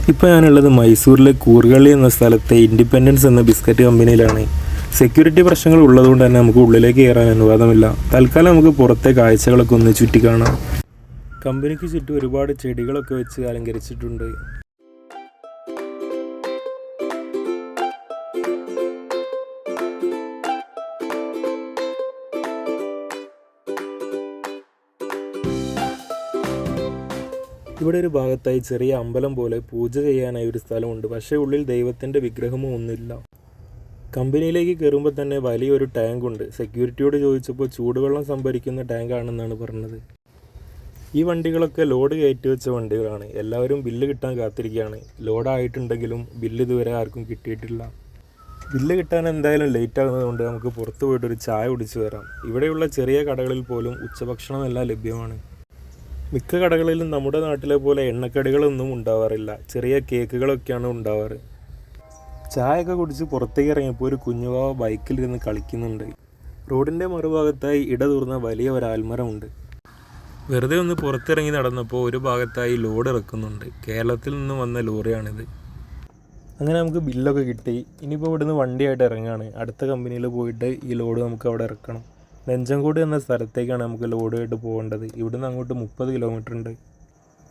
ഇപ്പോൾ ഞാനുള്ളത് മൈസൂരിലെ കൂർഗള്ളി എന്ന സ്ഥലത്തെ ഇൻഡിപെൻഡൻസ് എന്ന ബിസ്ക്കറ്റ് കമ്പനിയിലാണ്. സെക്യൂരിറ്റി പ്രശ്നങ്ങൾ ഉള്ളതുകൊണ്ട് തന്നെ നമുക്ക് ഉള്ളിലേക്ക് കയറാൻ അനുവാദമില്ല. തൽക്കാലം നമുക്ക് പുറത്തെ കാഴ്ചകളൊക്കെ ഒന്ന് ചുറ്റി കാണാം. കമ്പനിക്ക് ചുറ്റും ഒരുപാട് ചെടികളൊക്കെ വെച്ച് അലങ്കരിച്ചിട്ടുണ്ട്. ഇവിടെ ഒരു ഭാഗത്തായി ചെറിയ അമ്പലം പോലെ പൂജ ചെയ്യാനായി ഒരു സ്ഥലമുണ്ട്. പക്ഷേ ഉള്ളിൽ ദൈവത്തിൻ്റെ വിഗ്രഹമോ ഒന്നുമില്ല. കമ്പനിയിലേക്ക് കയറുമ്പോൾ തന്നെ വലിയൊരു ടാങ്കുണ്ട്. സെക്യൂരിറ്റിയോട് ചോദിച്ചപ്പോൾ ചൂടുവെള്ളം സംഭരിക്കുന്ന ടാങ്കാണെന്നാണ് പറഞ്ഞത്. ഈ വണ്ടികളൊക്കെ ലോഡ് കയറ്റി വെച്ച വണ്ടികളാണ്. എല്ലാവരും ബില്ല് കിട്ടാൻ കാത്തിരിക്കുകയാണ്. ലോഡായിട്ടുണ്ടെങ്കിലും ബില്ല് ഇതുവരെ ആർക്കും കിട്ടിയിട്ടില്ല. ബില്ല് കിട്ടാൻ എന്തായാലും ലേറ്റ് ആകുന്നതുകൊണ്ട് നമുക്ക് പുറത്ത് പോയിട്ടൊരു ചായ കുടിച്ച് വരാം. ഇവിടെയുള്ള ചെറിയ കടകളിൽ പോലും ഉച്ചഭക്ഷണമെല്ലാം ലഭ്യമാണ്. മിക്ക കടകളിലും നമ്മുടെ നാട്ടിലെ പോലെ എണ്ണക്കടികളൊന്നും ഉണ്ടാവാറില്ല. ചെറിയ കേക്കുകളൊക്കെയാണ് ഉണ്ടാവാറ്. ചായയൊക്കെ കുടിച്ച് പുറത്തേക്ക് ഇറങ്ങിയപ്പോൾ ഒരു കുഞ്ഞുവാവ ബൈക്കിലിരുന്ന് കളിക്കുന്നുണ്ട്. റോഡിൻ്റെ മറുഭാഗത്തായി ഇടതൂർന്ന വലിയ ഒരു ആൽമരമുണ്ട്. വെറുതെ ഒന്ന് പുറത്തിറങ്ങി നടന്നപ്പോൾ ഒരു ഭാഗത്തായി ലോഡ് ഇറക്കുന്നുണ്ട്. കേരളത്തിൽ നിന്ന് വന്ന ലോറിയാണിത്. അങ്ങനെ നമുക്ക് ബില്ലൊക്കെ കിട്ടി. ഇനിയിപ്പോൾ ഇവിടുന്ന് വണ്ടിയായിട്ട് ഇറങ്ങുകയാണ്. അടുത്ത കമ്പനിയിൽ പോയിട്ട് ഈ ലോഡ് നമുക്ക് അവിടെ ഇറക്കണം. നെഞ്ചങ്കോട് എന്ന സ്ഥലത്തേക്കാണ് നമുക്ക് ലോഡായിട്ട് പോകേണ്ടത്. ഇവിടുന്ന് അങ്ങോട്ട് 30 കിലോമീറ്റർ ഉണ്ട്.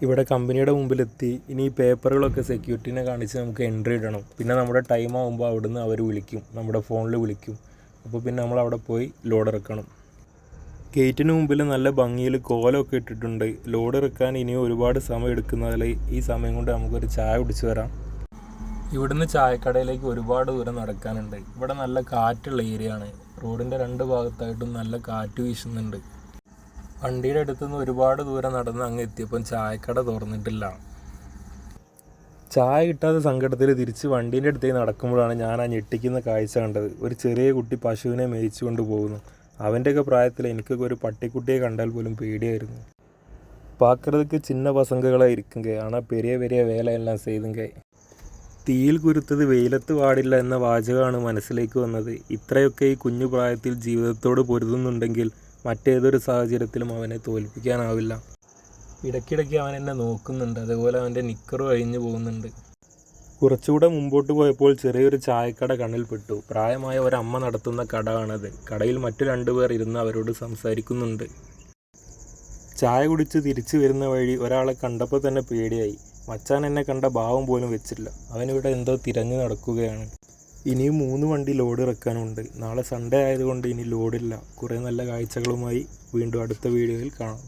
ഇവിടെ കമ്പനിയുടെ മുമ്പിലെത്തി. ഇനി ഈ പേപ്പറുകളൊക്കെ സെക്യൂരിറ്റിനെ കാണിച്ച് നമുക്ക് എൻട്രി ഇടണം. പിന്നെ നമ്മുടെ ടൈം ആകുമ്പോൾ അവിടുന്ന് അവർ വിളിക്കും, നമ്മുടെ ഫോണിൽ വിളിക്കും. അപ്പോൾ പിന്നെ നമ്മൾ അവിടെ പോയി ലോഡ് ഇറക്കണം. ഗേറ്റിന് മുമ്പിൽ നല്ല ഭംഗിയിൽ കോലമൊക്കെ ഇട്ടിട്ടുണ്ട്. ലോഡ് ഇറക്കാൻ ഇനിയും ഒരുപാട് സമയം എടുക്കുന്നതിൽ ഈ സമയം കൊണ്ട് നമുക്കൊരു ചായ കുടിച്ച് വരാം. ഇവിടുന്ന് ചായക്കടയിലേക്ക് ഒരുപാട് ദൂരം നടക്കാനുണ്ട്. ഇവിടെ നല്ല കാറ്റുള്ള ഏരിയ ആണ്. റോഡിൻ്റെ 2 ഭാഗത്തായിട്ടും നല്ല കാറ്റ് വീശുന്നുണ്ട്. വണ്ടിയുടെ അടുത്തുനിന്ന് ഒരുപാട് ദൂരം നടന്ന് അങ്ങ് എത്തിയപ്പം ചായക്കട തുറന്നിട്ടില്ല. ചായ കിട്ടാത്ത സങ്കടത്തിൽ തിരിച്ച് വണ്ടീൻ്റെ അടുത്തേക്ക് നടക്കുമ്പോഴാണ് ഞാൻ ആ ഞെട്ടിക്കുന്ന കാഴ്ച കണ്ടത്. ഒരു ചെറിയ കുട്ടി പശുവിനെ മേയിച്ചു കൊണ്ട് പോകുന്നു. അവൻ്റെയൊക്കെ പ്രായത്തിൽ എനിക്കൊക്കെ ഒരു പട്ടിക്കുട്ടിയെ കണ്ടാൽ പോലും പേടിയായിരുന്നു. പാക്കുന്നതുക്ക് ചിന്ന പസങ്കകളായി ഇരിക്കുങ്ക. ஆனால் பெரிய பெரிய வேலையெல்லாம் செய்துங்க. തീയിൽ കുരുത്തത് വെയിലത്ത് പാടില്ല എന്ന വാചകമാണ് മനസ്സിലേക്ക് വന്നത്. ഇത്രയൊക്കെ ഈ കുഞ്ഞു പ്രായത്തിൽ ജീവിതത്തോട് പൊരുതുന്നുണ്ടെങ്കിൽ മറ്റേതൊരു സാഹചര്യത്തിലും അവനെ തോൽപ്പിക്കാനാവില്ല. ഇടയ്ക്കിടയ്ക്ക് അവൻ എന്നെ നോക്കുന്നുണ്ട്. അതുപോലെ അവൻ്റെ നിക്കറും അഴിഞ്ഞു പോകുന്നുണ്ട്. കുറച്ചുകൂടെ മുമ്പോട്ട് പോയപ്പോൾ ചെറിയൊരു ചായക്കട കണ്ണിൽപ്പെട്ടു. പ്രായമായ ഒരമ്മ നടത്തുന്ന കട ആണത്. കടയിൽ മറ്റു 2 പേർ ഇരുന്ന് അവരോട് സംസാരിക്കുന്നുണ്ട്. ചായ കുടിച്ച് തിരിച്ചു വരുന്ന വഴി ഒരാളെ കണ്ടപ്പോൾ തന്നെ പേടിയായി. മച്ചാൻ എന്നെ കണ്ട ഭാവം പോലും വെച്ചില്ല. അവനിവിടെ എന്തോ തിരഞ്ഞു നടക്കുകയാണ്. ഇനിയും 3 വണ്ടി ലോഡ് ഇറക്കാനുണ്ട്. നാളെ സൺഡേ ആയതുകൊണ്ട് ഇനി ലോഡില്ല. കുറേ നല്ല കാഴ്ചകളുമായി വീണ്ടും അടുത്ത വീഡിയോയിൽ കാണാം.